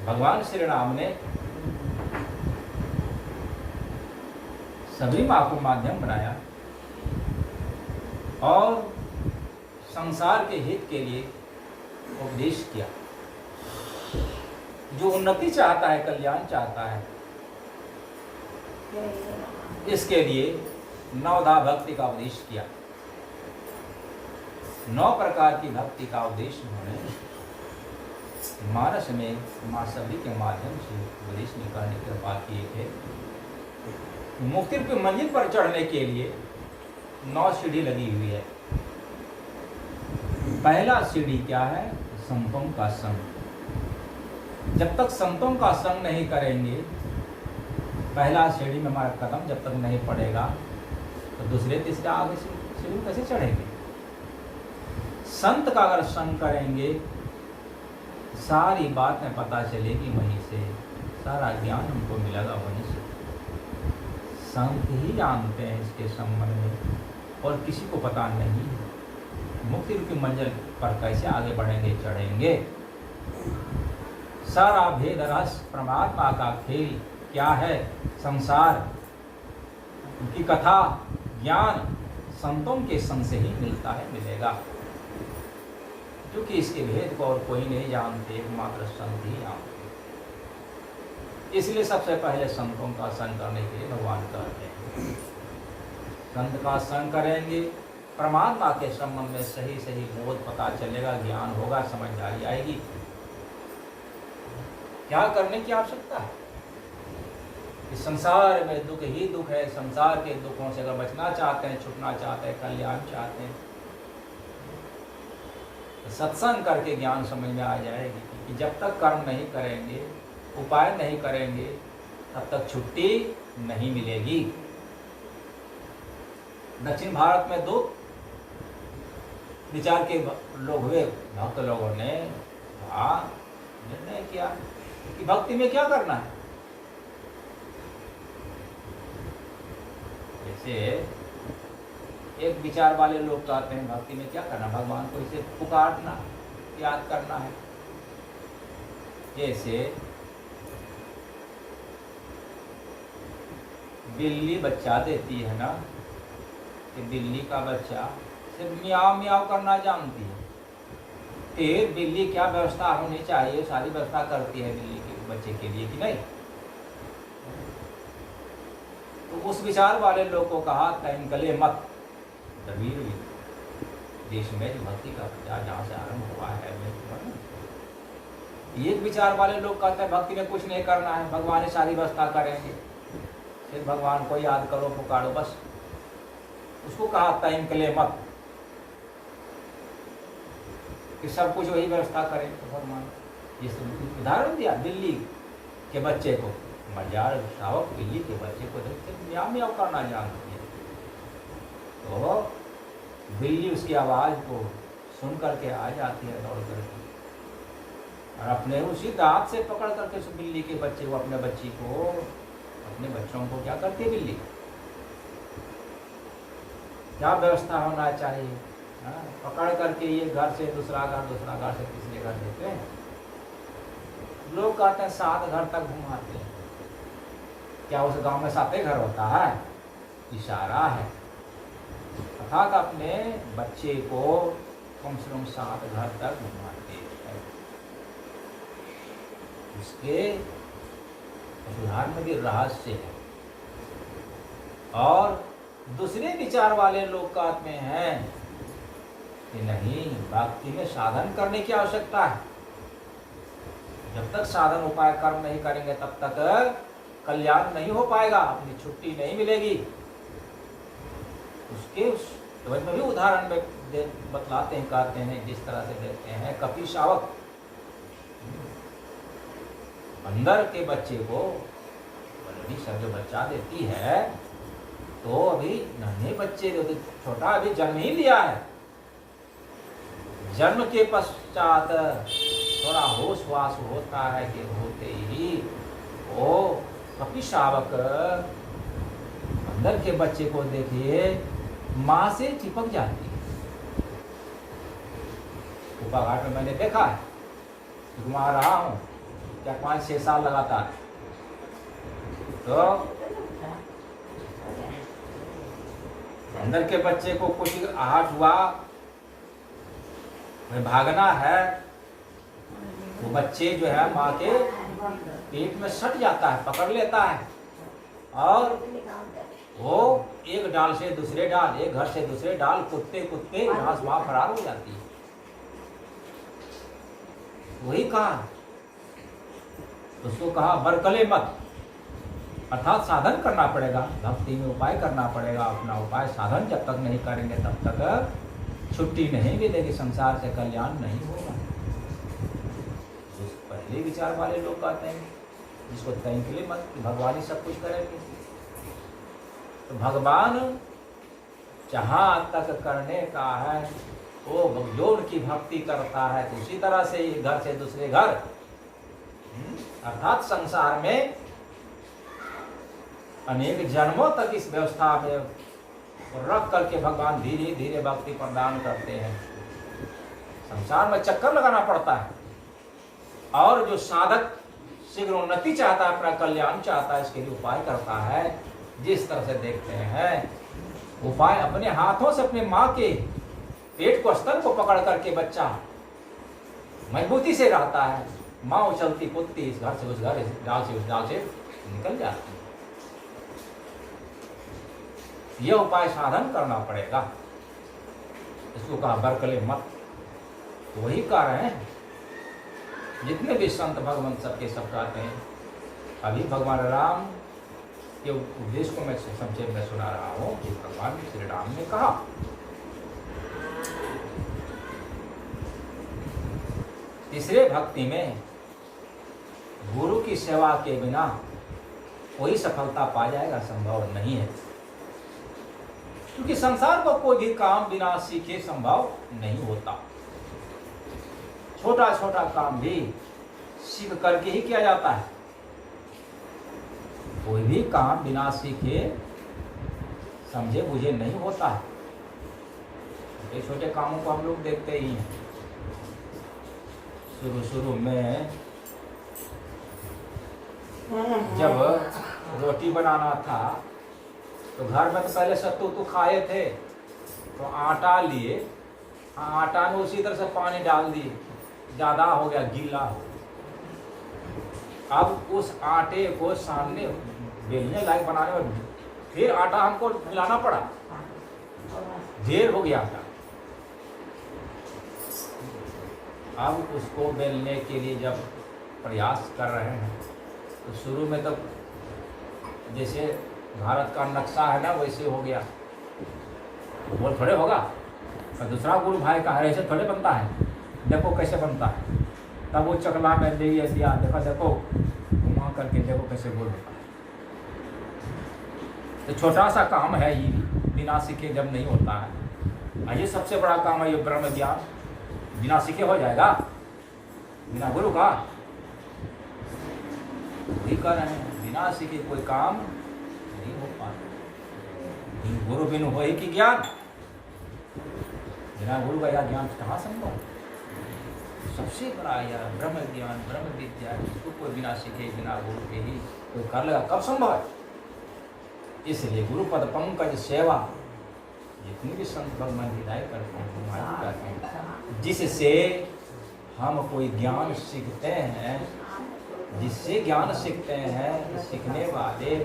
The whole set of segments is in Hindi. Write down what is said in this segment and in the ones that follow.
भगवान श्री राम ने सभी माँ को माध्यम बनाया और संसार के हित के लिए उपदेश किया। जो उन्नति चाहता है, कल्याण चाहता है, इसके लिए नवधा भक्ति का उपदेश किया। 9 प्रकार की भक्ति का उपदेश उन्होंने मानस में माँ सभी के माध्यम से उपदेश निकालने की कृपा किए थे। मुक्ति की मंजिल पर चढ़ने के लिए 9 सीढ़ी लगी हुई है। पहला सीढ़ी क्या है? संतों का संग। जब तक संतों का संग नहीं करेंगे, पहला सीढ़ी में हमारा कदम जब तक नहीं पड़ेगा तो दूसरे तीसरे आगे सीढ़ी कैसे चढ़ेंगे? संत का अगर संग करेंगे, सारी बातें पता चलेगी वहीं से, सारा ज्ञान हमको मिलेगा वहीं से। संत ही जानते हैं इसके संबंध में और किसी को पता नहीं। मुक्ति की मंजिल पर कैसे आगे बढ़ेंगे, चढ़ेंगे? सारा भेद रस परमात्मा का खेल क्या है? संसार। उनकी कथा ज्ञान संतों के संग से ही मिलता है, मिलेगा। क्योंकि इसके भेद को और कोई नहीं जानते, एकमात्र संत ही जानते। इसलिए सबसे पहले संतों का संग करने के लिए भगवान कहते हैं। संत का संग करेंगे, परमात्मा के संबंध में सही सही बोध पता चलेगा, ज्ञान होगा, समझदारी आएगी। क्या करने की आवश्यकता है? इस संसार में दुख ही दुख है। संसार के दुखों से अगर बचना चाहते हैं, छुटना चाहते हैं, कल्याण चाहते हैं, तो सत्संग करके ज्ञान समझ में आ जाएगी कि जब तक कर्म नहीं करेंगे, उपाय नहीं करेंगे, तब तक छुट्टी नहीं मिलेगी। दक्षिण भारत में 2 विचार के लोग हुए। भक्त लोगों ने निर्णय किया कि भक्ति में क्या करना है। जैसे एक विचार वाले लोग कहते हैं भक्ति में क्या करना, भगवान को इसे पुकारना, याद करना है। जैसे बिल्ली बच्चा देती है ना, कि बिल्ली का बच्चा सिर्फ मियाव मियाव करना जानती है। फिर बिल्ली क्या व्यवस्था होनी चाहिए, सारी व्यवस्था करती है बिल्ली के बच्चे के लिए, कि नहीं? तो उस विचार वाले लोग को कहा तैंकले मत, दबीर देश में जो भक्ति का प्रचार जहाँ से आरंभ हुआ है, एक विचार वाले लोग कहते हैं भक्ति में कुछ नहीं करना है, भगवान ही सारी व्यवस्था करेंगे, सिर्फ भगवान को याद करो, पुकारो बस। उसको कहा तैंकले मत, कि सब कुछ वही व्यवस्था करें तो भगवान। ये सब उदाहरण दिया बिल्ली के बच्चे को। मजार शावक बिल्ली के बच्चे को देखते म्याव म्याव करना जानती है, तो बिल्ली उसकी आवाज़ को सुन करके आ जाती है दौड़ करके, और अपने उसी दांत से पकड़ करके उस बिल्ली के बच्चे को, अपने बच्ची को, अपने बच्चों को क्या करती है बिल्ली? क्या व्यवस्था होना चाहिए? पकड़ करके ये घर से दूसरा घर, दूसरा घर से तीसरे घर देते हैं। लोग कहते हैं 7 घर तक घुमाते हैं। क्या उस गांव में 7 घर होता है? इशारा है। अर्थात अपने बच्चे को कम से कम 7 घर तक घुमाते हैं। इसके उदाहरण में भी रहस्य है। और दूसरे विचार वाले लोग कहते हैं कि नहीं, भक्ति में साधन करने की आवश्यकता है। जब तक साधन उपाय कर्म नहीं करेंगे तब तक कल्याण नहीं हो पाएगा, अपनी छुट्टी नहीं मिलेगी। उसके में भी उदाहरण में बतलाते हैं, कहते हैं जिस तरह से देते हैं। कपि शावक बंदर के बच्चे को बलड़ी सब जो बच्चा देती है, तो अभी नन्हे बच्चे जो छोटा अभी जन्म ही लिया है, जन्म के पश्चात थोड़ा होश वास होता है कि होते ही वो कपि शावक बंदर के बच्चे को देखिए माँ से चिपक जाती है। कुपा घाट में मैंने देखा है, घुमा रहा हूँ, क्या 5-6 साल लगातार, तो अंदर के बच्चे को कुछ आहट हुआ, भाई भागना है, वो बच्चे जो है माँ के पेट में सट जाता है, पकड़ लेता है, और वो एक डाल से दूसरे डाल, एक घर से दूसरे डाल कूदते कूदते घास वहां फरार हो जाती है। वही कहा, उसको कहा बरकले मत, अर्थात साधन करना पड़ेगा, भक्ति में उपाय करना पड़ेगा। अपना उपाय साधन जब तक नहीं करेंगे तब तक छुट्टी नहीं मिलेगी, संसार से कल्याण नहीं होगा। पहले विचार वाले लोग कहते हैं जिसको तैंकले मत, भगवान ही सब कुछ करेंगे। तो भगवान जहाँ तक करने का है वो जो उनकी भक्ति करता है, तो उसी तरह से एक घर से दूसरे घर, अर्थात संसार में अनेक जन्मों तक इस व्यवस्था में रख करके भगवान धीरे धीरे भक्ति प्रदान करते हैं। संसार में चक्कर लगाना पड़ता है, और जो साधक शीघ्र उन्नति चाहता है, अपना कल्याण चाहता है, इसके लिए उपाय करता है। जिस तरह से देखते हैं उपाय अपने हाथों से अपने माँ के पेट को, स्तन को पकड़ करके बच्चा मजबूती से रहता है, माँ उछलती कूदती इस घर से उस घर, इस डाल से उस डाल से निकल जाती है। यह उपाय साधन करना पड़ेगा, इसको कहा बरकले मत। तो वही कह रहे हैं जितने भी संत भगवान सबके सब कहते हैं। अभी भगवान राम के उपदेश को मैं संक्षेप में सुना रहा हूँ कि भगवान श्री राम ने कहा, तीसरे भक्ति में गुरु की सेवा के बिना कोई सफलता पा जाएगा संभव नहीं है, क्योंकि संसार को कोई भी काम बिना सीखे संभव नहीं होता। छोटा छोटा काम भी सीख करके ही किया जाता है, कोई भी काम बिना सीखे समझे बुझे नहीं होता है। छोटे छोटे कामों को हम लोग देखते ही हैं। शुरू में जब रोटी बनाना था तो घर में तो पहले सत्तू तो खाए थे, तो आटा लिए, आटा में उसी तरह से पानी डाल दिए, ज़्यादा हो गया, गीला हो। अब उस आटे को सामने बेलने लायक बनाने में फिर आटा हमको मिलाना पड़ा, ढेर हो गया आटा। अब उसको बेलने के लिए जब प्रयास कर रहे हैं तो शुरू में तो जैसे भारत का नक्शा है ना वैसे हो गया, वो थोड़े होगा। और दूसरा गुरु भाई का है ऐसे थोड़े बनता है, देखो कैसे बनता है। तब वो चकला में दे दिया, देखो देखो घुमा करके देखो कैसे गोल होता है। तो छोटा सा काम है ये, बिना सीखे जब नहीं होता है। ये सबसे बड़ा काम है ये ब्रह्म ज्ञान, बिना सीखे हो जाएगा, बिना गुरु का। वही कह रहे हैं बिना सीखे कोई काम नहीं हो पाता। गुरु बिनु हो ही कि ज्ञान, बिना गुरु का यह ज्ञान कहाँ संभव। सबसे बड़ा यह ब्रह्म ज्ञान, ब्रह्म विद्या, इसको कोई बिना सीखे बिना गुरु के ही कोई कर लेगा, कब संभव है। इसलिए गुरु पद पंकज सेवा, जितनी भी संत भगवान विदाई करते हैं, जिससे हम कोई ज्ञान सीखते हैं, जिससे ज्ञान सीखते हैं, सीखने वाले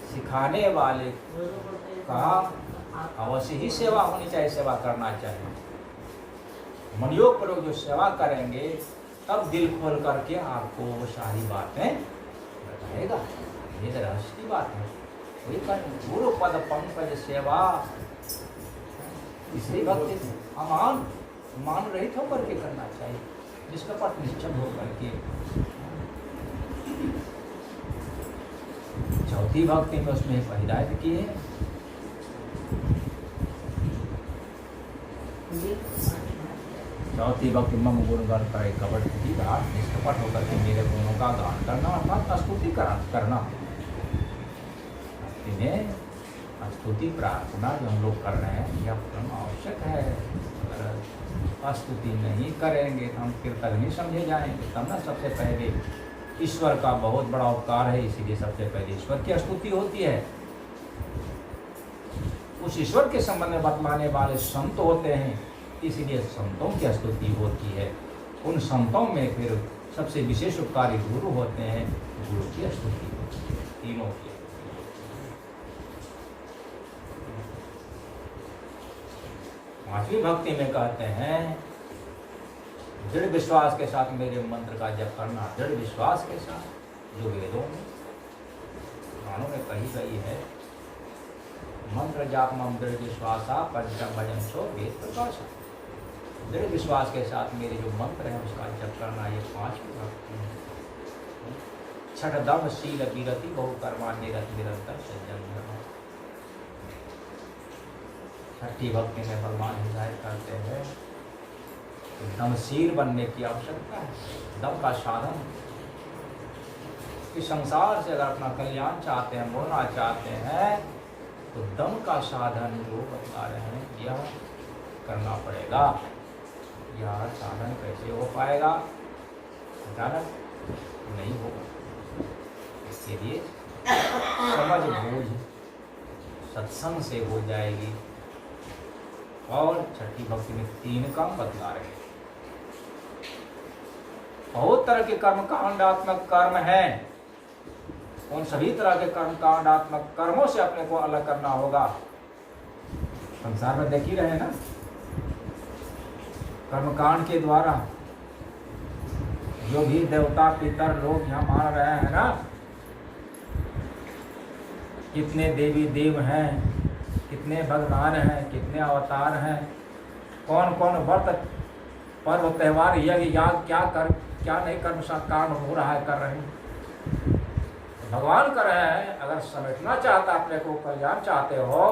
सिखाने वाले का अवश्य ही सेवा होनी चाहिए, सेवा करना चाहिए। मनयोग पर जो सेवा करेंगे तब दिल खोल करके आपको वो सारी बातें बताएगा। ये रहस्य की बात है। वही गुरु पद पंकज सेवा, इसलिए भक्ति अमान मान रहित होकर के करना चाहिए, निष्कपट निश्चल होकर के। चौथी भक्ति में उसने हिदायत की है, चौथी भक्ति मम गुणगान करे कपट की बात, निष्कपट होकर के मेरे गुणों का गान करना, अर्थात स्तुति करना। इन्हें स्तुति प्रार्थना जो हम लोग कर रहे हैं यह करना आवश्यक है। अगर स्तुति नहीं करेंगे तो हम कृतज्ञ समझे जाएंगे, तब ना सबसे पहले ईश्वर का बहुत बड़ा उपकार है, इसीलिए सबसे पहले ईश्वर की स्तुति होती है। उस ईश्वर के संबंध में बतलाने वाले संत होते हैं, इसलिए संतों की स्तुति होती है। उन संतों में फिर सबसे विशेष उपकारी गुरु होते हैं, गुरु की स्तुति होती है, तीनों की। पांचवी भक्ति में कहते हैं दृढ़ विश्वास के साथ मेरे मंत्र का जप करना। दृढ़ विश्वास के साथ, जो वेदों में पुराणों में कही गई है, मंत्र जाप मम दृढ़ विश्वासा पंचम भजन सो वेद प्रकाशा। दृढ़ विश्वास के साथ मेरे जो मंत्र है उसका जप करना, ये पांचवी भक्ति है। छठ दम शील विरति बहु कर्मा निरत निरंतर संयम। छठी भक्ति में भगवान हिदायत करते हैं दमशील बनने की आवश्यकता है, दम का साधन। इस संसार से अगर अपना कल्याण चाहते हैं, मोड़ना चाहते हैं, तो दम का साधन जो बता रहे हैं यह करना पड़ेगा। यह साधन कैसे हो पाएगा? अचानक नहीं होगा। इसके लिए समझ बूझ सत्संग से हो जाएगी। और छठी भक्ति में 3 काम बतला रहे हैं। बहुत तरह के कर्म कांडात्मक कर्म हैं। उन सभी तरह के कर्म कांडात्मक कर्मों से अपने को अलग करना होगा। संसार में देख ही रहे हैं ना, कर्मकांड के द्वारा जो भी देवता पितर लोग यहाँ मान रहे हैं ना, कितने देवी देव हैं, कितने भगवान हैं, कितने अवतार हैं, कौन कौन व्रत पर्व त्योहार यज्ञ याग क्या नहीं कर्म कारण हो रहा है, कर रहे हैं। भगवान कर रहे हैं। अगर समेटना चाहता, अपने को कल्याण चाहते हो,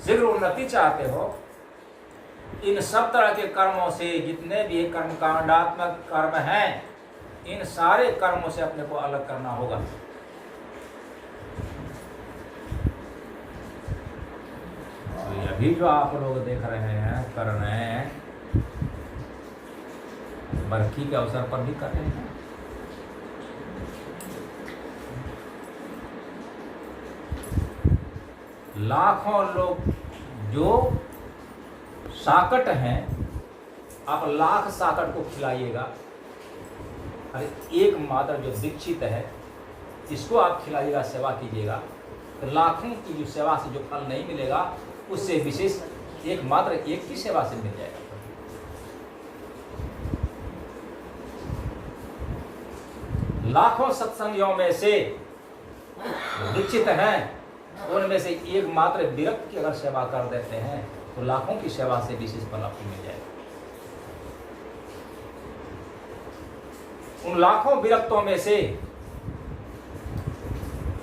शीघ्र उन्नति चाहते हो, इन सब तरह के कर्मों से, जितने भी कर्मकांडात्मक कर्म हैं, इन सारे कर्मों से अपने को अलग करना होगा। तो अभी जो आप लोग देख रहे हैं, कर रहे हैं, बरखी के अवसर पर भी कर रहे हैं। लाखों लोग जो साकट हैं, आप लाख साकट को खिलाइएगा। अरे एक मात्र जो दीक्षित है, इसको आप खिलाइएगा, सेवा कीजिएगा, तो लाखों की जो सेवा से जो फल नहीं मिलेगा, उससे विशेष एक मात्र एक की सेवा से मिल जाएगा। लाखों सत्संगियों में से दीक्षित हैं, उनमें से एक मात्र विरक्त की अगर सेवा कर देते हैं, तो लाखों की सेवा से विशेष फल आपको मिल जाएगा। उन लाखों विरक्तों में से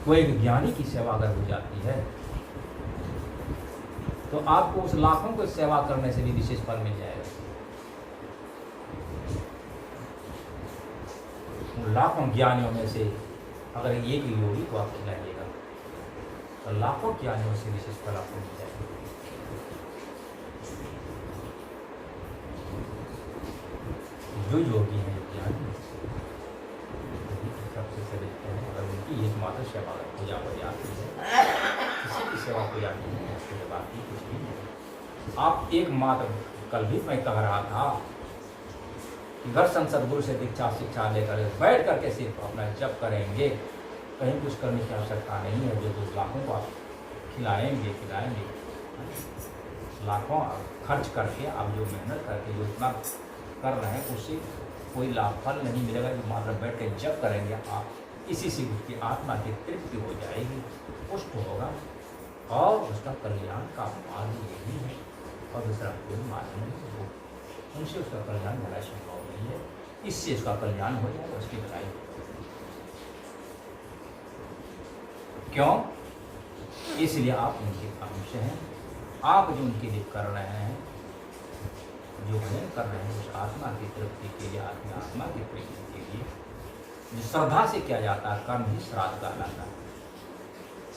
कोई ज्ञानी की सेवा अगर हो जाती है, तो आपको उस लाखों को सेवा करने से भी विशेष फल मिल जाएगा। उन लाखों ज्ञानियों में से अगर एक योगी को आप खिलाइएगा, तो लाखों ज्ञानियों से विशेष फल आपको मिल जाएगा। जो योगी हैं, ज्ञानी सबसे श्रेष्ठ हैं। अगर उनकी एकमात्र सेवा पूजा हो जाती है, किसी की सेवा हो जाती है, उसके बाद ही कुछ भी नहीं। आप एकमात्र, कल भी मैं कह रहा था कि घर संसद गुरु से दीक्षा शिक्षा लेकर बैठ करके सिर्फ अपना जप करेंगे, कहीं कुछ करने की आवश्यकता नहीं है। जो 2 लाखों को आप खिलाएंगे, लाखों खर्च करके, आप जो मेहनत करके जो इतना कर रहे हैं, उससे कोई लाभ फल नहीं मिलेगा। जो मात्र बैठ के जप करेंगे आप, इसी से उसकी आत्मा की तृप्ति हो जाएगी, पुष्ट होगा, और उसका कल्याण का मार्ग यही है, और दूसरा कोई मार्ग नहीं हो। उनसे उसका कल्याण होना संभव नहीं है। इससे उसका कल्याण हो जाएगा, उसकी भलाई। क्यों? इसलिए आप उनके अंश हैं। आप जो उनके लिए कर रहे हैं, जो भजन कर रहे हैं, उस आत्मा की तृप्ति के लिए, आत्मा की प्रीति के लिए, जो श्रद्धा से किया जाता है, कर्म ही श्राद्ध कहलाता है।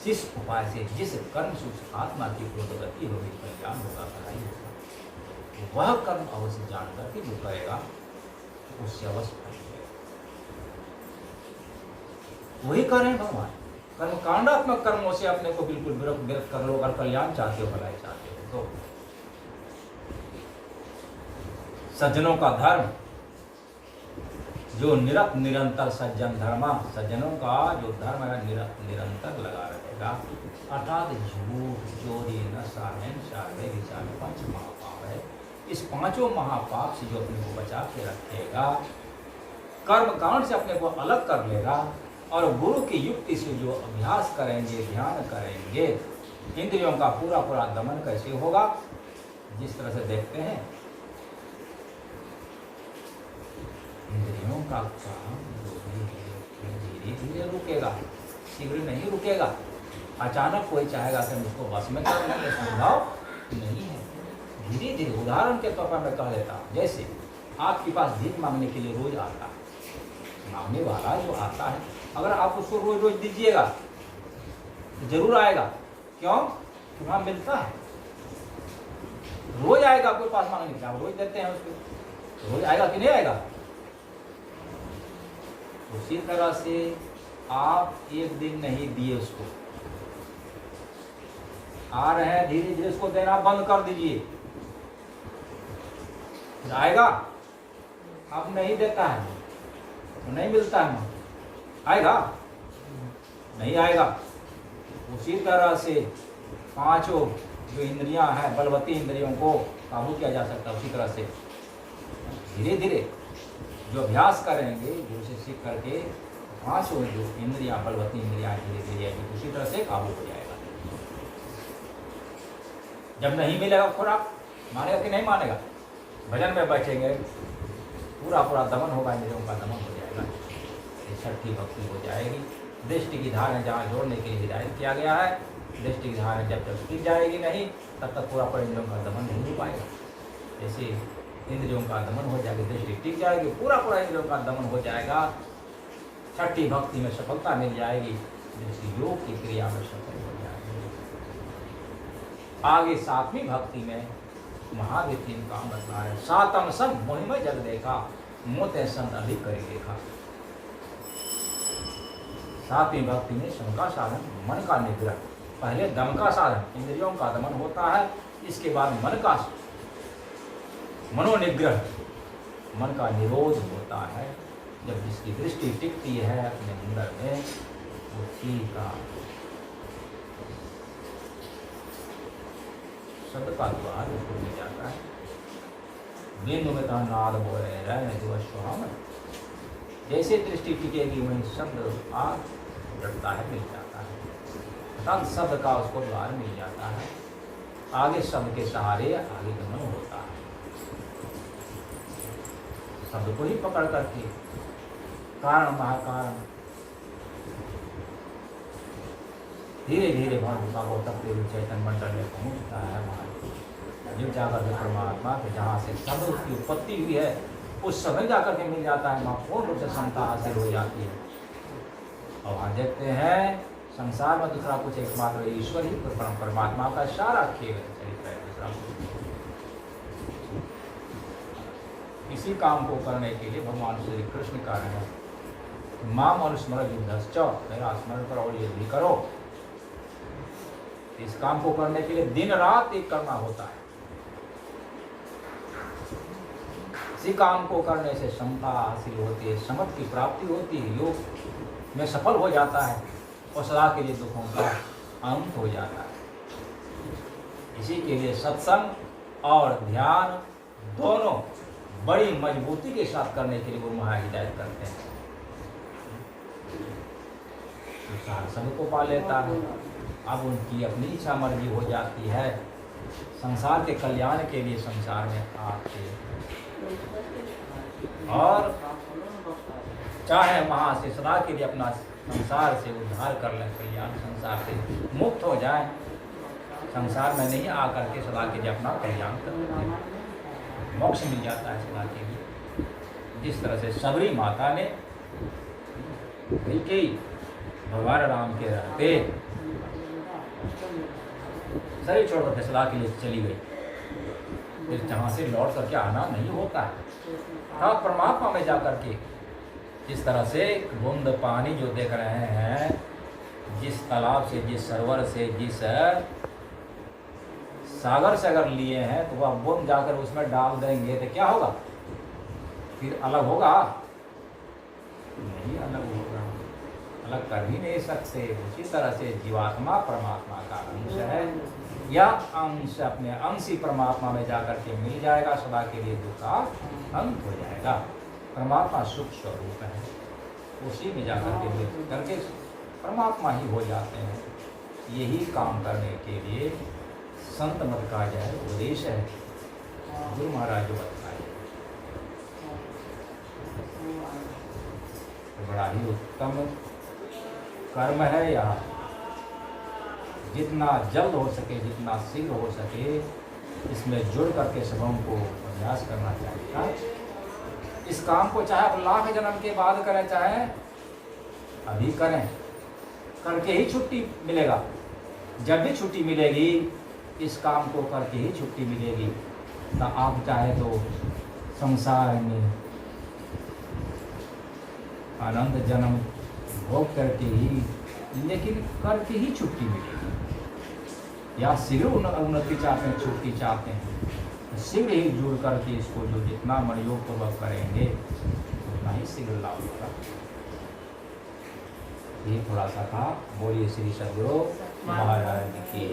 जिस उपाय से, जिस कर्म से उस आत्मा की प्रोगति होगी, कल्याण होगा, भलाई होगा, वह कर्म अवश्य जान करके जो करेगा, उससे अवश्य फल मिलेगा। वही कर रहे हैं भगवान। कर्म कांडात्मक कर्मों से अपने को बिल्कुल विरक्त कर लो अगर कल्याण चाहते हो, भलाई चाहते हो तो। सज्जनों का धर्म जो निरंतर सज्जन धर्मा, सज्जनों का जो धर्म है निरंतर लगा रहेगा, अर्थात झूठ, चोरी, नशा, हिंसा, व्यभिचार, 5 महापाप है। इस 5 महापाप से जो अपने को बचा के रखेगा, कर्म कांड से अपने को अलग कर लेगा और गुरु की युक्ति से जो अभ्यास करेंगे, ध्यान करेंगे, इंद्रियों का पूरा पूरा दमन कैसे होगा? जिस तरह से देखते हैं इंद्रियों का काम धीरे धीरे रुकेगा, शीघ्र नहीं रुकेगा। अचानक कोई चाहेगा कि मुझको बस में कर लेंगे, संभव नहीं है। धीरे धीरे, उदाहरण के तौर पर मैं कह देता हूँ, जैसे आपके पास भीख मांगने के लिए रोज आता है, मांगने वाला जो आता है, अगर आप उसको रोज रोज दीजिएगा तो जरूर आएगा। क्यों? वहाँ मिलता है, रोज आएगा आपके पास मांगने के लिए, आप रोज देते हैं उसको, रोज आएगा कि नहीं आएगा? उसी तरह से आप एक दिन नहीं दिए उसको, आ रहे हैं, धीरे धीरे उसको देना बंद कर दीजिए, आएगा। आप नहीं देता है तो नहीं मिलता है, आएगा? नहीं आएगा। उसी तरह से 5 जो इंद्रियां हैं, बलवती इंद्रियों को काबू किया जा सकता है। उसी तरह से धीरे धीरे जो अभ्यास करेंगे, गुरु से सीख करके 5 जो इंद्रियां, बलवती इंद्रियां धीरे धीरे उसी तरह से काबू हो जाएगा। जब नहीं मिलेगा खुराक, मानेगा कि नहीं मानेगा? भजन में बैठेंगे, पूरा पूरा दमन होगा, इंद्रियों का दमन हो जाएगा, छठी भक्ति हो जाएगी। दृष्टि की धार जहाँ जोड़ने के लिए हिदायत किया गया है, दृष्टि की धार जब तक टिक जाएगी नहीं, तब तक पूरा पूरा इंद्रियों का दमन नहीं हो पाएगा। जैसे इंद्रियों का दमन हो जाएगी, दृष्टि टिक जाएगी, पूरा पूरा इंद्रियों का दमन हो जाएगा, छठी भक्ति में सफलता मिल जाएगी, जैसे योग की क्रिया में सफल हो जाएगी। आगे 7वीं भक्ति में महावीर 3 काम बतला है। 7म सन मोहिमय जग देखा, मोते संत अधिक करी देखा। 7वीं भक्ति में श्रम का साधन, मन का निग्रह। पहले दम का साधन, इंद्रियों का दमन होता है, इसके बाद मन का मनोनिग्रह, मन का निरोध होता है। जब जिसकी दृष्टि टिकती है अपने अंदर में, वो ठीक का शब्द का द्वार खुल जाता है। बिंदु में कहा नाद बोले रहने दो सुहावन। जैसे दृष्टि टिकेगी वहीं शब्द आग उठता है, मिल जाता है, अर्थात शब्द का उसको द्वार मिल जाता है। आगे शब्द के सहारे आगे गमन होता है। शब्द को ही पकड़ करके कारण महाकारण धीरे धीरे भागवत तक चैतन्य मंडल में पहुँचता है। जब जाकर के परमात्मा के जहाँ से शब्द की उत्पत्ति हुई है, उस समय जाकर के मिल जाता है, वहाँ पूर्ण रूप से समता हासिल हो जाती है। और वहाँ देखते हैं संसार में दूसरा कुछ एकमात्र ईश्वर ही परमात्मा का सारा खेल चरित्र है, दूसरा कुछ। इसी काम को करने के लिए भगवान श्री कृष्ण का है, माम अनुस्मरण युद्धश्च, मेरा स्मरण करो और युद्ध भी करो। इस काम को करने के लिए दिन रात एक करना होता है। इसी काम को करने से क्षमता हासिल होती है, समझ की प्राप्ति होती है, योग में सफल हो जाता है और सदा के लिए दुखों का अंत हो जाता है। इसी के लिए सत्संग और ध्यान दोनों बड़ी मजबूती के साथ करने के लिए वो महाहिदायत करते हैं। सभी को पा लेता है। अब उनकी अपनी इच्छा मर्जी हो जाती है, संसार के कल्याण के लिए संसार में आते और चाहे वहाँ से सदा के लिए अपना संसार से उद्धार कर लें, कल्याण संसार से मुक्त हो जाए, संसार में नहीं आकर के सदा के लिए अपना कल्याण कर लें, मोक्ष मिल जाता है सदा के लिए। जिस तरह से सबरी माता ने भगवान राम के रहते शरीर छोड़कर के सदा के लिए चली गई, फिर जहाँ से लौट करके आना नहीं होता है। हाँ, परमात्मा में जाकर के इस तरह से बूंद पानी जो देख रहे हैं, जिस तालाब से, जिस सरोवर से, जिस सागर से अगर लिए हैं, तो वह बूंद जाकर उसमें डाल देंगे तो क्या होगा? फिर अलग होगा? नहीं अलग होगा, अलग कर ही नहीं सकते। उसी तरह से जीवात्मा परमात्मा का अंश है, या अंश अपने अंश ही परमात्मा में जाकर के मिल जाएगा, सदा के लिए दुख का अंत हो जाएगा। परमात्मा सुख स्वरूप है, उसी में जाकर के मिल करके परमात्मा ही हो जाते हैं। यही काम करने के लिए संत मत का जो है उपदेश है, गुरु महाराज जो बताए, तो बड़ा ही उत्तम कर्म है। यह जितना जल्द हो सके, जितना शीघ्र हो सके, इसमें जुड़ करके सबों को अभ्यास करना चाहिए। इस काम को चाहे आप लाख जन्म के बाद करें, चाहे अभी करें, करके ही छुट्टी मिलेगा। जब भी छुट्टी मिलेगी, इस काम को करके ही छुट्टी मिलेगी। ना आप चाहे तो संसार में अनंत जन्म भोग करके ही, लेकिन करके ही छुट्टी मिलेगी। या शीघ्र उन्नति चाहते हैं, छुट्टी चाहते हैं, शीघ्र ही जुड़ करके इसको जो जितना मनयोग पूर्वक करेंगे उतना ही शीघ्र लाभ होगा। ये थोड़ा सा था। बोलिए श्री सद्गुरु महाराज की।